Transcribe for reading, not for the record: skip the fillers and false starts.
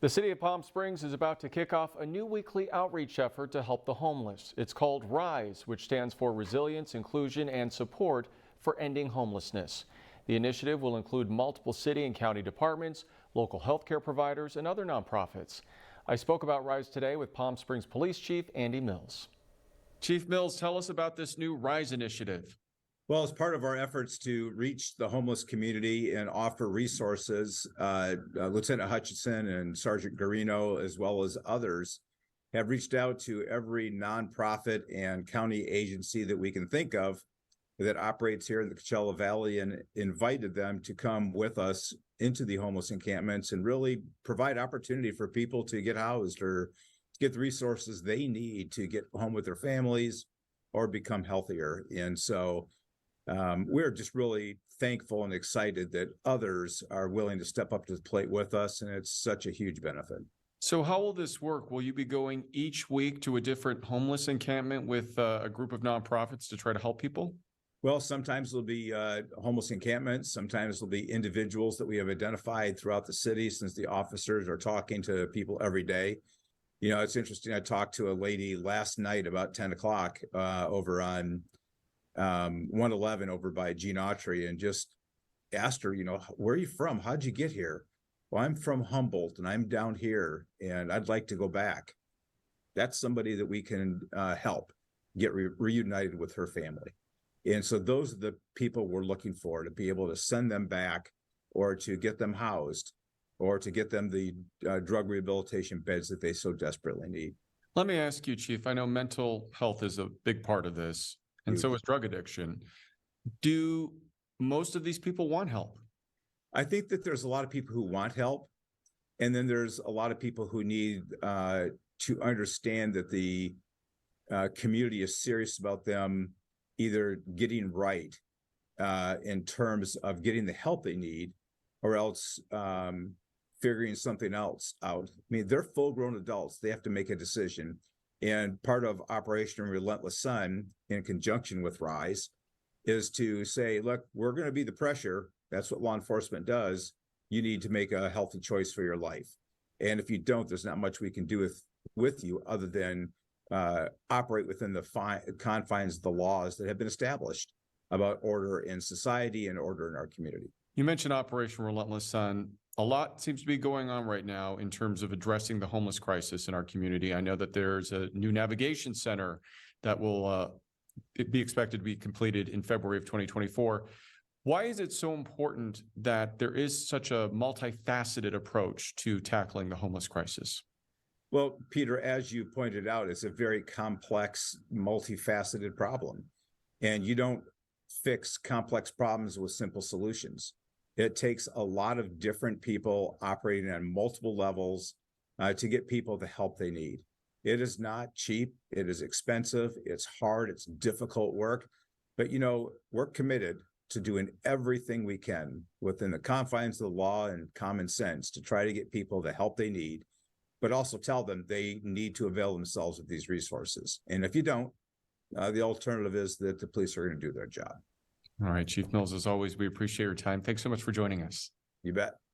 The city of Palm Springs is about to kick off a new weekly outreach effort to help the homeless. It's called RISE, which stands for Resilience, Inclusion, and Support for Ending Homelessness. The initiative will include multiple city and county departments, local healthcare providers, and other nonprofits. I spoke about RISE today with Palm Springs Police Chief Andy Mills. Chief Mills, tell us about this new RISE initiative. Well, as part of our efforts to reach the homeless community and offer resources, Lieutenant Hutchinson and Sergeant Garino, as well as others, have reached out to every nonprofit and county agency that we can think of that operates here in the Coachella Valley and invited them to come with us into the homeless encampments and really provide opportunity for people to get housed or get the resources they need to get home with their families or become healthier. And so we're just really thankful and excited that others are willing to step up to the plate with us, and it's such a huge benefit. So how will this work? Will you be going each week to a different homeless encampment with a group of nonprofits to try to help people? Well, sometimes it'll be homeless encampments. Sometimes it'll be individuals that we have identified throughout the city, since the officers are talking to people every day. You know, it's interesting. I talked to a lady last night about 10 o'clock over on 111 over by Gene Autry, and just asked her, you know, where are you from? How'd you get here? Well, I'm from Humboldt and I'm down here and I'd like to go back. That's somebody that we can help get reunited with her family. And so those are the people we're looking for, to be able to send them back or to get them housed or to get them the drug rehabilitation beds that they so desperately need. Let me ask you, Chief, I know mental health is a big part of this, and so is drug addiction. Do most of these people want help? I think that there's a lot of people who want help, and then there's a lot of people who need to understand that the community is serious about them either getting right in terms of getting the help they need, or else figuring something else out. I mean, they're full-grown adults. They have to make a decision. And part of Operation Relentless Sun, in conjunction with RISE, is to say, look, we're going to be the pressure. That's what law enforcement does. You need to make a healthy choice for your life. And if you don't, there's not much we can do with you other than operate within the confines of the laws that have been established about order in society and order in our community. You mentioned Operation Relentless Sun. A lot seems to be going on right now in terms of addressing the homeless crisis in our community. I know that there's a new navigation center that will be expected to be completed in February of 2024. Why is it so important that there is such a multifaceted approach to tackling the homeless crisis? Well, Peter, as you pointed out, it's a very complex, multifaceted problem. And you don't fix complex problems with simple solutions. It takes a lot of different people operating on multiple levels to get people the help they need. It is not cheap. It is expensive. It's hard. It's difficult work. But, you know, we're committed to doing everything we can within the confines of the law and common sense to try to get people the help they need, but also tell them they need to avail themselves of these resources. And if you don't, the alternative is that the police are going to do their job. All right, Chief Mills, as always, we appreciate your time. Thanks so much for joining us. You bet.